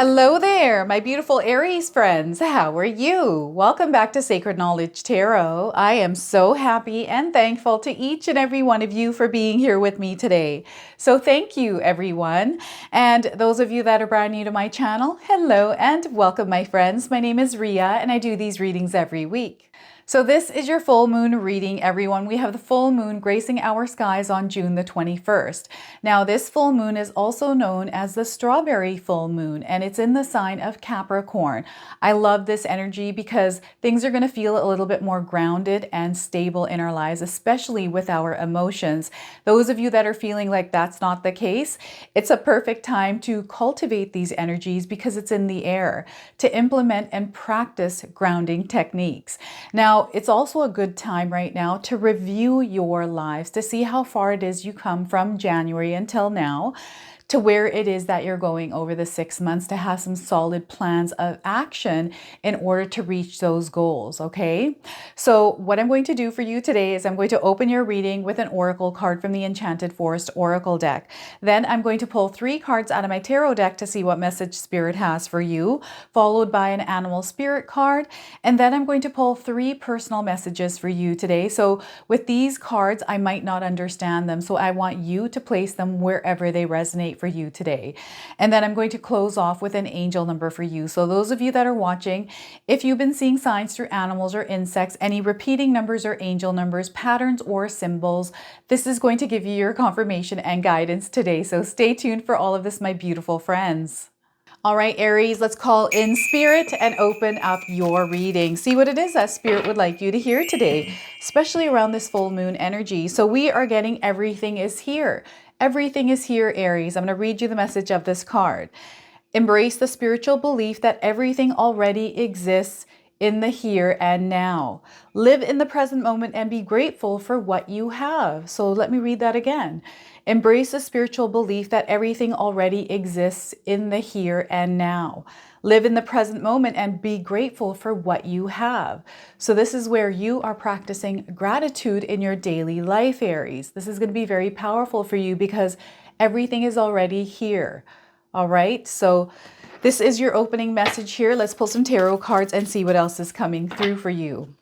Hello there, my beautiful Aries friends. How are you? Welcome back to Sacred Knowledge Tarot. I am so happy and thankful to each and every one of you for being here with me today. So thank you, everyone. And those of you that are brand new to my channel, hello and welcome, my friends. My name is Ria and I do these readings every week. So this is your full moon reading, everyone. We have the full moon gracing our skies on June the 21st. Now, this full moon is also known as the strawberry full moon, and it's in the sign of Capricorn. I love this energy because things are going to feel a little bit more grounded and stable in our lives, especially with our emotions. Those of you that are feeling like that's not the case, it's a perfect time to cultivate these energies because it's in the air, to implement and practice grounding techniques. Now, it's also a good time right now to review your lives, to see how far it is you come from January until now, to where it is that you're going over the 6 months, to have some solid plans of action in order to reach those goals, okay? So what I'm going to do for you today is I'm going to open your reading with an oracle card from the Enchanted Forest Oracle deck. Then I'm going to pull 3 cards out of my tarot deck to see what message Spirit has for you, followed by an animal spirit card, and then I'm going to pull 3 personal messages for you today. So with these cards, I might not understand them, so I want you to place them wherever they resonate for you today. And then I'm going to close off with an angel number for you. So those of you that are watching, if you've been seeing signs through animals or insects, any repeating numbers or angel numbers, patterns or symbols, this is going to give you your confirmation and guidance today. So stay tuned for all of this, my beautiful friends. All right, Aries, let's call in Spirit and open up your reading. See what it is that Spirit would like you to hear today, especially around this full moon energy. So we are getting everything is here. Everything is here, Aries. I'm going to read you the message of this card. Embrace the spiritual belief that everything already exists in the here and now. Live in the present moment and be grateful for what you have. So let me read that again. Embrace the spiritual belief that everything already exists in the here and now. Live in the present moment and be grateful for what you have. So this is where you are practicing gratitude in your daily life, Aries. This is going to be very powerful for you because everything is already here. All right, so this is your opening message here. Let's pull some tarot cards and see what else is coming through for you.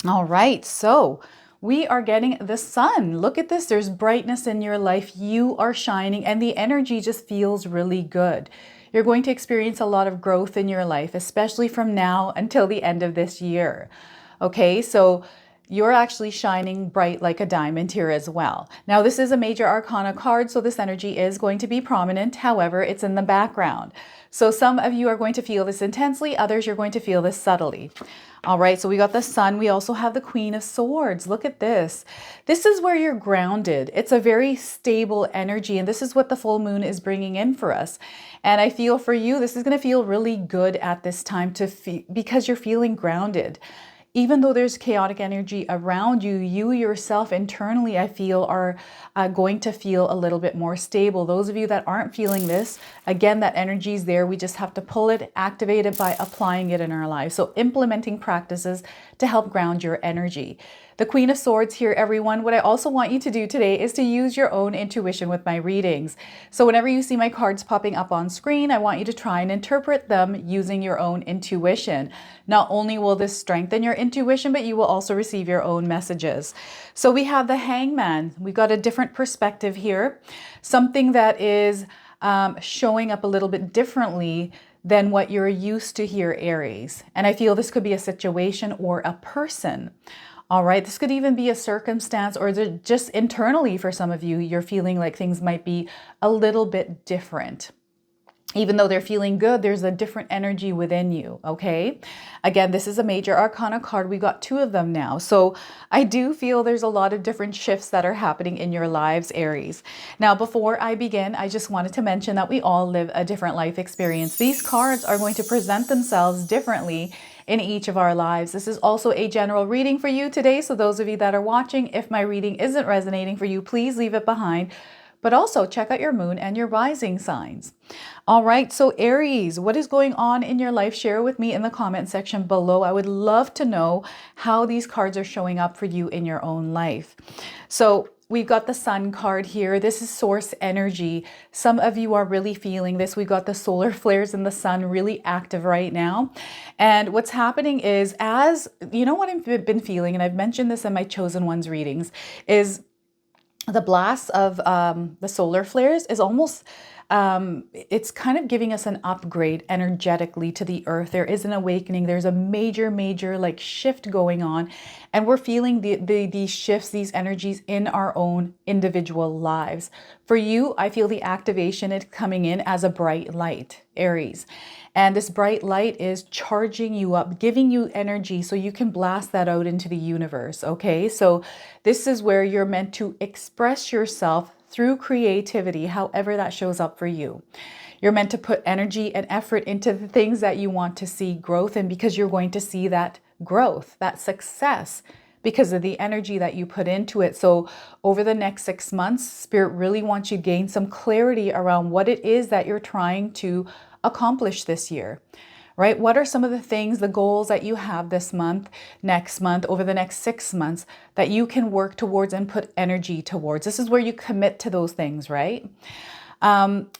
All right, so we are getting the sun. Look at this. There's brightness in your life. You are shining and the energy just feels really good. You're going to experience a lot of growth in your life, especially from now until the end of this year. Okay, so you're actually shining bright like a diamond here as well. Now, this is a major arcana card, so this energy is going to be prominent. However, it's in the background. So some of you are going to feel this intensely, others you're going to feel this subtly. All right, so we got the sun. We also have the Queen of Swords. Look at this. This is where you're grounded. It's a very stable energy, and this is what the full moon is bringing in for us. And I feel for you, this is going to feel really good at this time because you're feeling grounded. Even though there's chaotic energy around you, you yourself internally, I feel, are going to feel a little bit more stable. Those of you that aren't feeling this, again, that energy is there. We just have to pull it, activate it by applying it in our lives. So implementing practices to help ground your energy. The Queen of Swords here, everyone. What I also want you to do today is to use your own intuition with my readings. So whenever you see my cards popping up on screen, I want you to try and interpret them using your own intuition. Not only will this strengthen your intuition, but you will also receive your own messages. So we have the Hangman. We've got a different perspective here. Something that is showing up a little bit differently than what you're used to here, Aries. And I feel this could be a situation or a person. All right, this could even be a circumstance or just internally for some of you, you're feeling like things might be a little bit different. Even though they're feeling good, there's a different energy within you, okay? Again, this is a major arcana card. We got 2 of them now. So I do feel there's a lot of different shifts that are happening in your lives, Aries. Now, before I begin, I just wanted to mention that we all live a different life experience. These cards are going to present themselves differently in each of our lives. This is also a general reading for you today. So those of you that are watching, if my reading isn't resonating for you, please leave it behind. But also check out your moon and your rising signs. All right, so Aries, what is going on in your life? Share with me in the comment section below. I would love to know how these cards are showing up for you in your own life. So we've got the sun card here. This is source energy. Some of you are really feeling this. We've got the solar flares and the sun really active right now. And what's happening is, as you know, what I've been feeling, and I've mentioned this in my chosen ones readings, is the blast of the solar flares is almost it's kind of giving us an upgrade energetically to the earth. There is an awakening. There's a major like shift going on, and we're feeling these shifts, these energies in our own individual lives. For you, I feel the activation is coming in as a bright light, Aries. And this bright light is charging you up, giving you energy so you can blast that out into the universe. Okay, so this is where you're meant to express yourself through creativity, however that shows up for you. You're meant to put energy and effort into the things that you want to see growth in, because you're going to see that growth, that success, because of the energy that you put into it. So over the next 6 months, Spirit really wants you to gain some clarity around what it is that you're trying to accomplish this year, right? What are some of the things, the goals that you have this month, next month, over the next 6 months that you can work towards and put energy towards? This is where you commit to those things, right?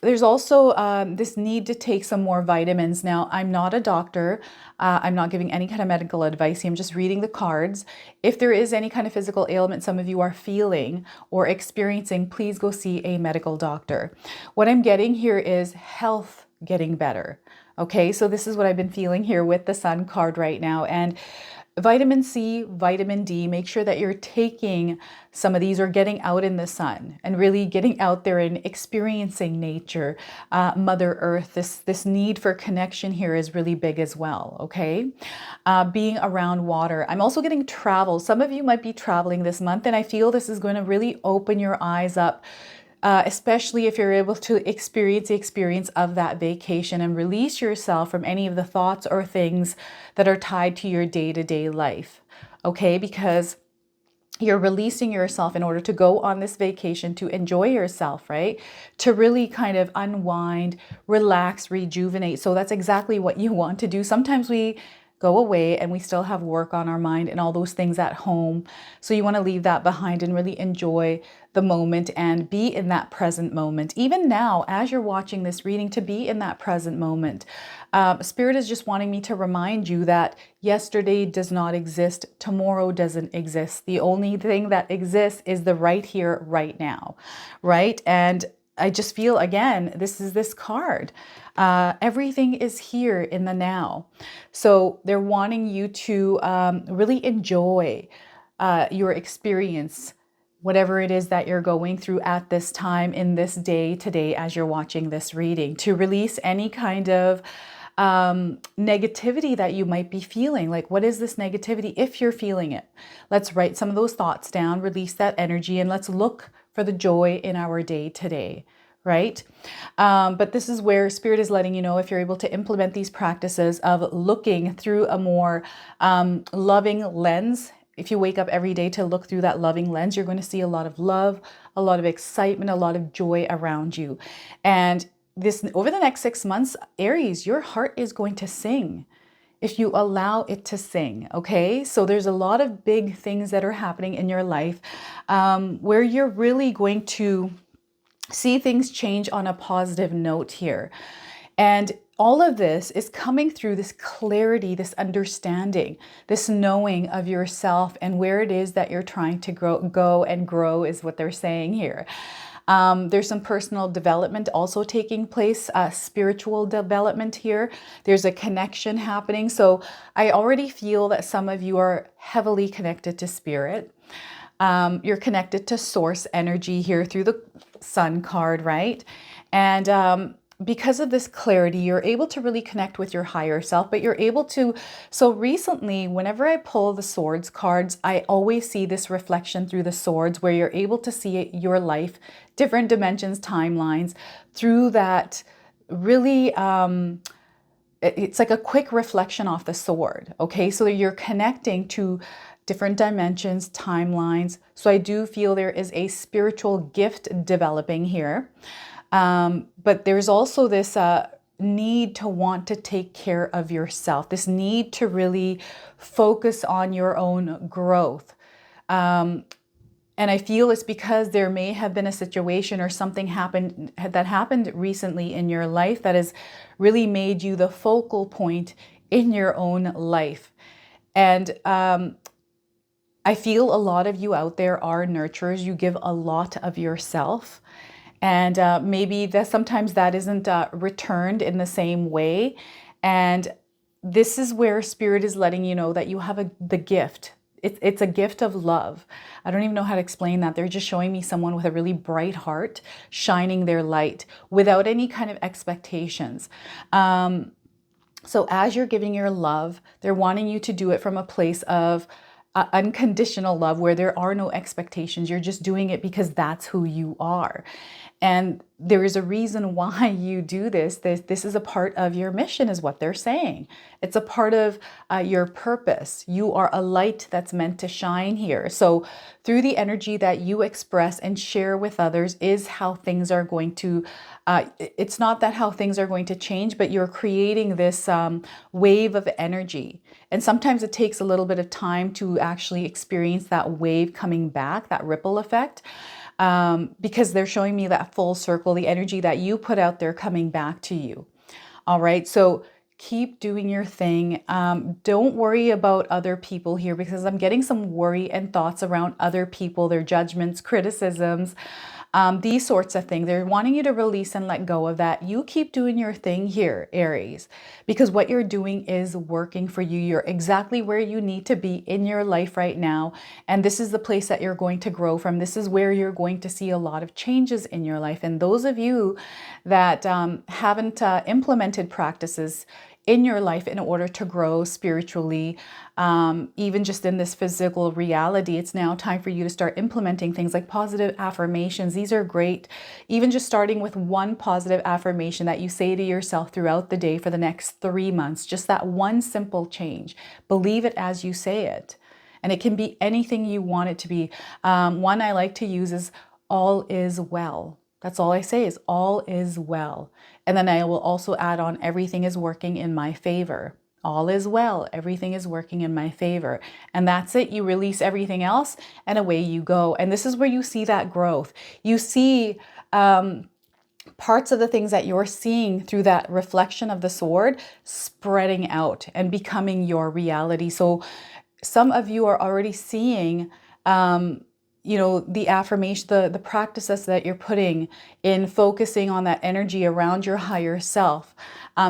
There's also this need to take some more vitamins. Now, I'm not a doctor. I'm not giving any kind of medical advice. I'm just reading the cards. If there is any kind of physical ailment some of you are feeling or experiencing, please go see a medical doctor. What I'm getting here is health getting better. Okay, so this is what I've been feeling here with the sun card right now. And vitamin C, vitamin D, make sure that you're taking some of these or getting out in the sun and really getting out there and experiencing nature, Mother Earth. This need for connection here is really big as well, okay? Being around water. I'm also getting travel. Some of you might be traveling this month, and I feel this is going to really open your eyes up, especially if you're able to experience the experience of that vacation and release yourself from any of the thoughts or things that are tied to your day-to-day life, okay? Because you're releasing yourself in order to go on this vacation to enjoy yourself, right? To really kind of unwind, relax, rejuvenate. So that's exactly what you want to do. Sometimes we go away and we still have work on our mind and all those things at home. So you want to leave that behind and really enjoy the moment and be in that present moment. Even now, as you're watching this reading, to be in that present moment. Spirit is just wanting me to remind you that yesterday does not exist. Tomorrow doesn't exist. The only thing that exists is the right here, right now, right? And I just feel, again, this is this card. Everything is here in the now. So they're wanting you to really enjoy your experience, whatever it is that you're going through at this time in this day today as you're watching this reading, to release any kind of negativity that you might be feeling. Like, what is this negativity? If you're feeling it, let's write some of those thoughts down, release that energy, and let's look for the joy in our day today, right? But this is where Spirit is letting you know, if you're able to implement these practices of looking through a more loving lens. If you wake up every day to look through that loving lens, you're going to see a lot of love, a lot of excitement, a lot of joy around you. And this, over the next 6 months, Aries, your heart is going to sing if you allow it to sing, okay? So there's a lot of big things that are happening in your life where you're really going to see things change on a positive note here. And all of this is coming through this clarity, this understanding, this knowing of yourself and where it is that you're trying to go and grow is what they're saying here. There's some personal development also taking place, spiritual development here. There's a connection happening. So I already feel that some of you are heavily connected to spirit. You're connected to source energy here through the sun card, right? And because of this clarity, you're able to really connect with your higher self, but you're able to, so recently, whenever I pull the swords cards, I always see this reflection through the swords where you're able to see your life, different dimensions, timelines, through that really, it's like a quick reflection off the sword, okay? So you're connecting to different dimensions, timelines. So I do feel there is a spiritual gift developing here. But there's also this need to want to take care of yourself, this need to really focus on your own growth. And I feel it's because there may have been a situation or something happened recently in your life that has really made you the focal point in your own life. And I feel a lot of you out there are nurturers. You give a lot of yourself. And maybe that sometimes that isn't returned in the same way. And this is where Spirit is letting you know that you have the gift. It's a gift of love. I don't even know how to explain that. They're just showing me someone with a really bright heart, shining their light without any kind of expectations. So as you're giving your love, they're wanting you to do it from a place of unconditional love where there are no expectations. You're just doing it because that's who you are. And there is a reason why you do this. This is a part of your mission, is what they're saying. It's a part of your purpose. You are a light that's meant to shine here. So through the energy that you express and share with others is how things are going to, it's not that how things are going to change, but you're creating this wave of energy. And sometimes it takes a little bit of time to actually experience that wave coming back, that ripple effect. Because they're showing me that full circle, the energy that you put out there coming back to you. All right. So keep doing your thing. Don't worry about other people here, because I'm getting some worry and thoughts around other people, their judgments, criticisms, these sorts of things. They're wanting you to release and let go of that. You keep doing your thing here, Aries, because what you're doing is working for you. You're exactly where you need to be in your life right now. And this is the place that you're going to grow from. This is where you're going to see a lot of changes in your life. And those of you that haven't implemented practices in your life in order to grow spiritually, even just in this physical reality, it's now time for you to start implementing things like positive affirmations. These are great. Even just starting with one positive affirmation that you say to yourself throughout the day for the next 3 months, just that one simple change. Believe it as you say it. And it can be anything you want it to be. One I like to use is all is well. That's all I say, is all is well. And then I will also add on, everything is working in my favor. All is well. Everything is working in my favor. And that's it. You release everything else and away you go. And this is where you see that growth. You see parts of the things that you're seeing through that reflection of the sword spreading out and becoming your reality. So some of you are already seeing the affirmation, the practices that you're putting in, focusing on that energy around your higher self,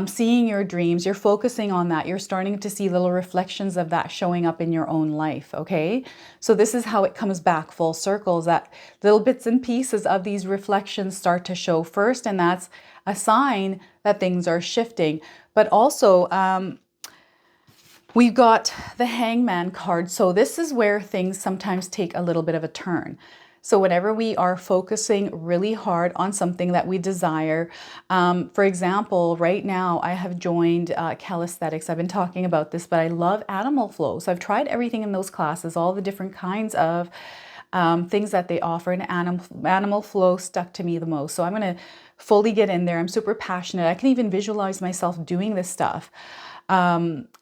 seeing your dreams, you're focusing on that. You're starting to see little reflections of that showing up in your own life. Okay. So this is how it comes back full circles, that little bits and pieces of these reflections start to show first. And that's a sign that things are shifting. But also, we've got the Hangman card. So this is where things sometimes take a little bit of a turn. So whenever we are focusing really hard on something that we desire, for example, right now I have joined calisthenics. I've been talking about this, but I love animal flow. So I've tried everything in those classes, all the different kinds of things that they offer, and animal flow stuck to me the most. So I'm going to fully get in there. I'm super passionate. I can even visualize myself doing this stuff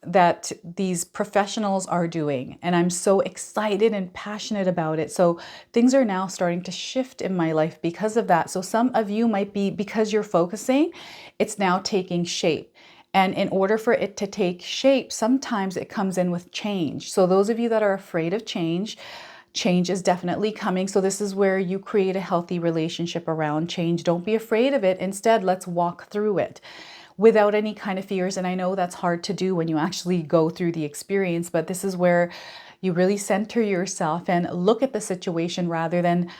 that these professionals are doing. And I'm so excited and passionate about it. So things are now starting to shift in my life because of that. So some of you might be, because you're focusing, it's now taking shape. And in order for it to take shape, sometimes it comes in with change. So those of you that are afraid of change, change is definitely coming. So this is where you create a healthy relationship around change. Don't be afraid of it. Instead, let's walk through it without any kind of fears. And I know that's hard to do when you actually go through the experience, but this is where you really center yourself and look at the situation rather than,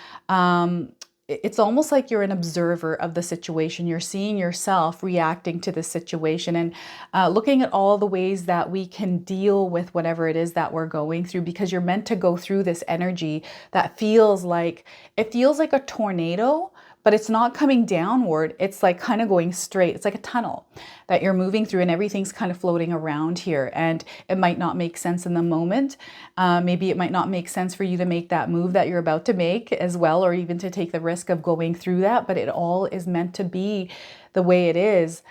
it's almost like you're an observer of the situation. You're seeing yourself reacting to the situation and looking at all the ways that we can deal with whatever it is that we're going through, because you're meant to go through this energy that feels like a tornado, but it's not coming downward. It's like kind of going straight. It's like a tunnel that you're moving through and everything's kind of floating around here. And it might not make sense in the moment. Maybe it might not make sense for you to make that move that you're about to make as well, or even to take the risk of going through that. But it all is meant to be the way it is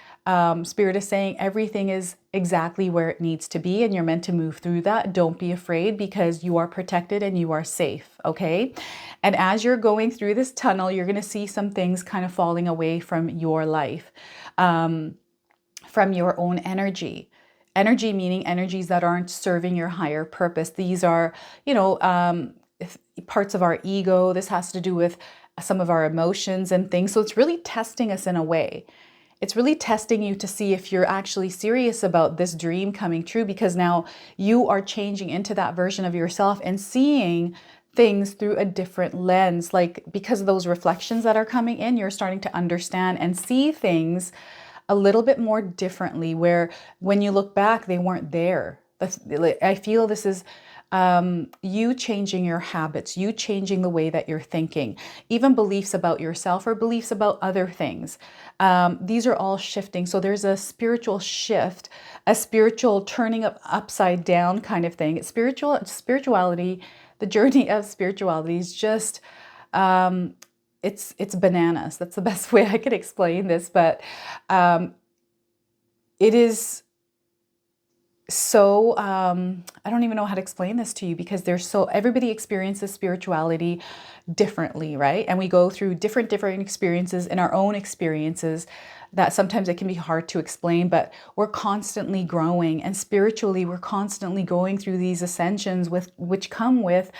Spirit is saying everything is exactly where it needs to be and you're meant to move through that. Don't be afraid because you are protected and you are safe, okay? And as you're going through this tunnel, you're going to see some things kind of falling away from your life, from your own energy. Energy meaning energies that aren't serving your higher purpose. These are, parts of our ego. This has to do with some of our emotions and things. So it's really testing us in a way. It's really testing you to see if you're actually serious about this dream coming true, because now you are changing into that version of yourself and seeing things through a different lens. Like, because of those reflections that are coming in, you're starting to understand and see things a little bit more differently, where when you look back, they weren't there. I feel this is you changing your habits, you changing the way that you're thinking, even beliefs about yourself or beliefs about other things. These are all shifting. So there's a spiritual shift, a spiritual turning upside down kind of thing. Spirituality, the journey of spirituality is just, it's bananas. That's the best way I could explain this, but it is so, I don't even know how to explain this to you, because everybody experiences spirituality differently, right? And we go through different experiences in our own experiences that sometimes it can be hard to explain, but we're constantly growing, and spiritually we're constantly going through these ascensions which come with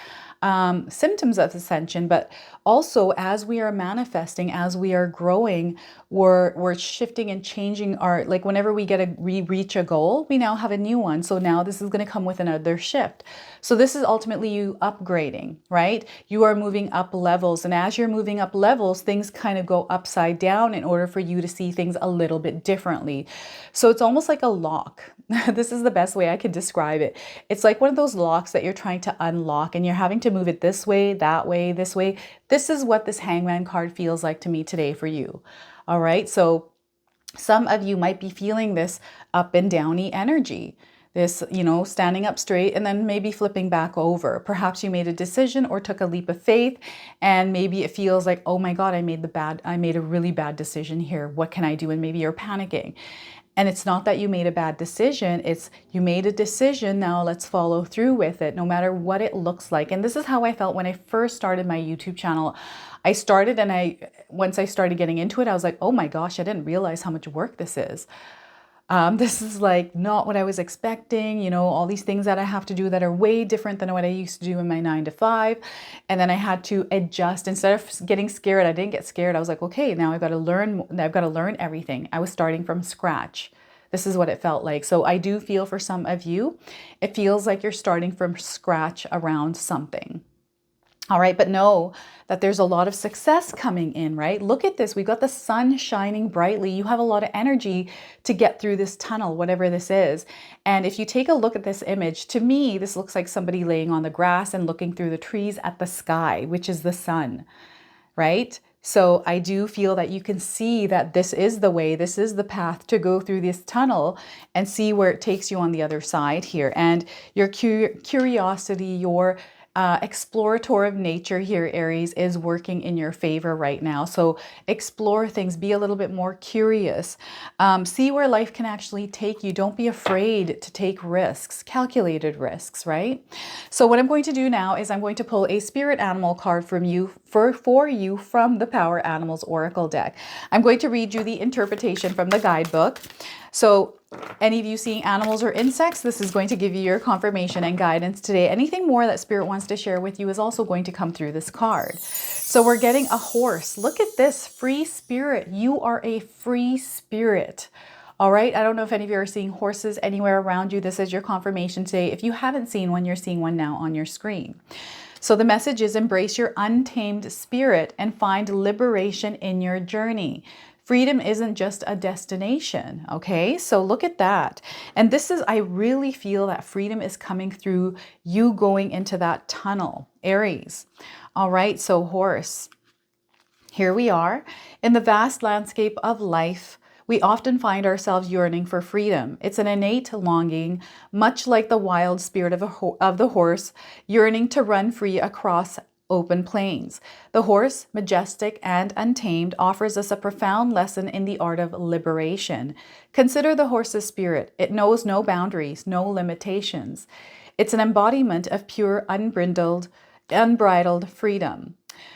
symptoms of ascension, but also as we are manifesting, as we are growing, we're shifting and changing our, like whenever we reach a goal, we now have a new one. So now this is going to come with another shift. So this is ultimately you upgrading, right? You are moving up levels. And as you're moving up levels, things kind of go upside down in order for you to see things a little bit differently. So it's almost like a lock. This is the best way I could describe it. It's like one of those locks that you're trying to unlock and you're having to move it this way, that way, this way. This is what this Hangman card feels like to me today for you. All right. So some of you might be feeling this up and downy energy, this, standing up straight and then maybe flipping back over. Perhaps you made a decision or took a leap of faith, and maybe it feels like, oh my God, I made a really bad decision here. What can I do? And maybe you're panicking. And it's not that you made a bad decision. It's you made a decision. Now let's follow through with it, no matter what it looks like. And this is how I felt when I first started my YouTube channel. I started, and once I started getting into it, I was like, oh my gosh, I didn't realize how much work this is. This is like not what I was expecting, all these things that I have to do that are way different than what I used to do in my 9 to 5. And then I had to adjust. Instead of getting scared, I didn't get scared. I was like, okay, now I've got to learn everything. I was starting from scratch. This is what it felt like. So I do feel for some of you, it feels like you're starting from scratch around something. All right, but know that there's a lot of success coming in, right? Look at this. We've got the sun shining brightly. You have a lot of energy to get through this tunnel, whatever this is. And if you take a look at this image, to me, this looks like somebody laying on the grass and looking through the trees at the sky, which is the sun, right? So I do feel that you can see that this is the way, this is the path to go through this tunnel and see where it takes you on the other side here. And your curiosity, your explorative nature here, Aries, is working in your favor right now. So explore things, be a little bit more curious, see where life can actually take you. Don't be afraid to take risks, calculated risks, right? So what I'm going to do now is I'm going to pull a spirit animal card from you for you from the Power Animals Oracle deck. I'm going to read you the interpretation from the guidebook. So any of you seeing animals or insects, this is going to give you your confirmation and guidance today. Anything more that Spirit wants to share with you is also going to come through this card. So we're getting a horse. Look at this, free spirit. You are a free spirit. All right. I don't know if any of you are seeing horses anywhere around you. This is your confirmation today. If you haven't seen one, you're seeing one now on your screen. So the message is embrace your untamed spirit and find liberation in your journey. Freedom isn't just a destination, okay? So look at that. And this is, I really feel that freedom is coming through you going into that tunnel, Aries. All right, so horse, here we are. In the vast landscape of life, we often find ourselves yearning for freedom. It's an innate longing, much like the wild spirit of the horse, yearning to run free across open plains. The horse, majestic and untamed, offers us a profound lesson in the art of liberation. Consider the horse's spirit. It knows no boundaries, no limitations. It's an embodiment of pure, unbridled freedom.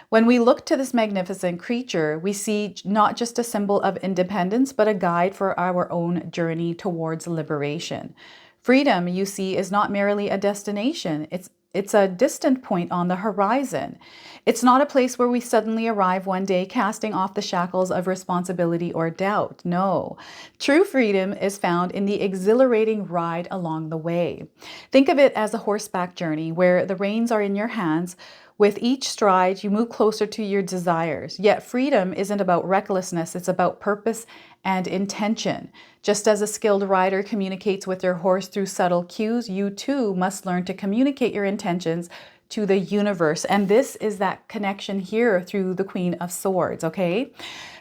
When we look to this magnificent creature, we see not just a symbol of independence, but a guide for our own journey towards liberation. Freedom, you see, is not merely a destination. It's a distant point on the horizon. It's not a place where we suddenly arrive one day casting off the shackles of responsibility or doubt. No. True freedom is found in the exhilarating ride along the way. Think of it as a horseback journey where the reins are in your hands. With each stride, you move closer to your desires. Yet freedom isn't about recklessness, it's about purpose and intention. Just as a skilled rider communicates with their horse through subtle cues, you too must learn to communicate your intentions to the universe. And this is that connection here through the Queen of Swords, okay?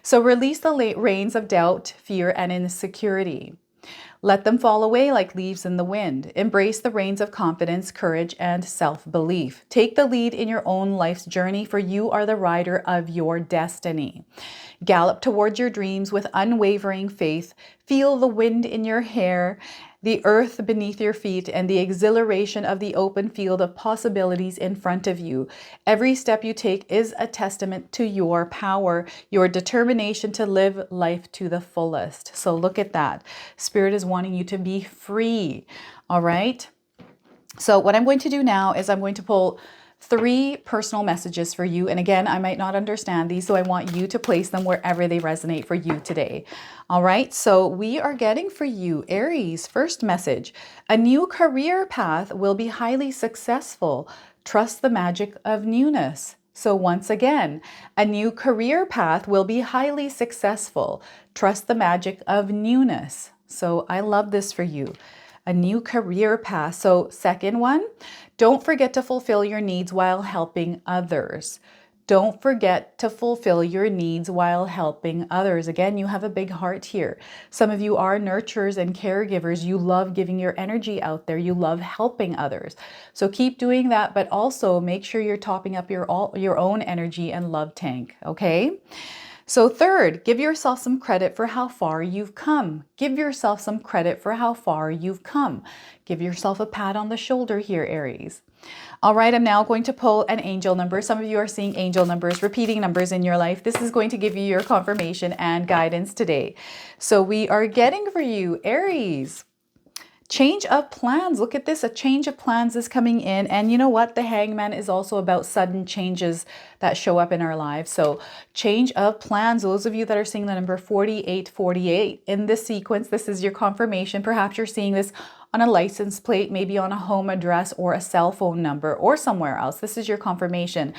So release the reins of doubt, fear, and insecurity. Let them fall away like leaves in the wind. Embrace the reins of confidence, courage, and self-belief. Take the lead in your own life's journey, for you are the rider of your destiny. Gallop towards your dreams with unwavering faith. Feel the wind in your hair, the earth beneath your feet, and the exhilaration of the open field of possibilities in front of you. Every step you take is a testament to your power, your determination to live life to the fullest. So look at that. Spirit is wanting you to be free. All right. So what I'm going to do now is I'm going to pull 3 personal messages for you. And again, I might not understand these, so I want you to place them wherever they resonate for you today. All right, so we are getting for you, Aries, first message. A new career path will be highly successful. Trust the magic of newness. So once again, a new career path will be highly successful. Trust the magic of newness. So I love this for you. A new career path. So second one, don't forget to fulfill your needs while helping others. Don't forget to fulfill your needs while helping others. Again, you have a big heart here. Some of you are nurturers and caregivers. You love giving your energy out there. You love helping others. So keep doing that, but also make sure you're topping up your own energy and love tank, okay? So third, give yourself some credit for how far you've come. Give yourself some credit for how far you've come. Give yourself a pat on the shoulder here, Aries. All right, I'm now going to pull an angel number. Some of you are seeing angel numbers, repeating numbers in your life. This is going to give you your confirmation and guidance today. So we are getting for you, Aries. Change of plans. Look at this. A change of plans is coming in. And you know what? The Hangman is also about sudden changes that show up in our lives. So change of plans. Those of you that are seeing the number 4848 in this sequence, this is your confirmation. Perhaps you're seeing this on a license plate, maybe on a home address or a cell phone number or somewhere else. This is your confirmation.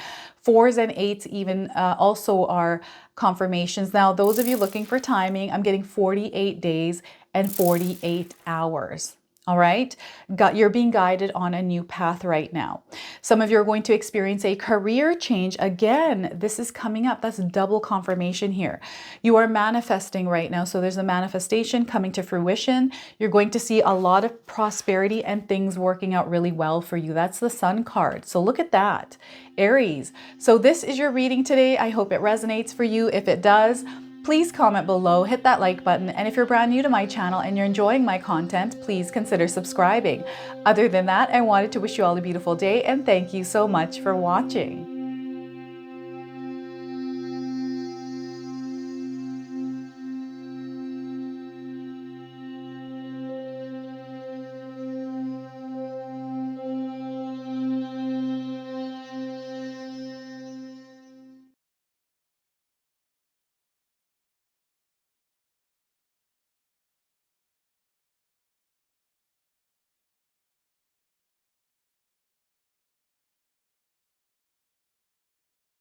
4s and 8s even also are confirmations. Now, those of you looking for timing, I'm getting 48 days and 48 hours. All right, you're being guided on a new path right now. Some of you are going to experience a career change. Again, this is coming up. That's double confirmation here. You are manifesting right now. So there's a manifestation coming to fruition. You're going to see a lot of prosperity and things working out really well for you. That's the Sun card. So look at that, Aries. So this is your reading today. I hope it resonates for you. If it does, please comment below, hit that like button, and if you're brand new to my channel and you're enjoying my content, please consider subscribing. Other than that, I wanted to wish you all a beautiful day and thank you so much for watching.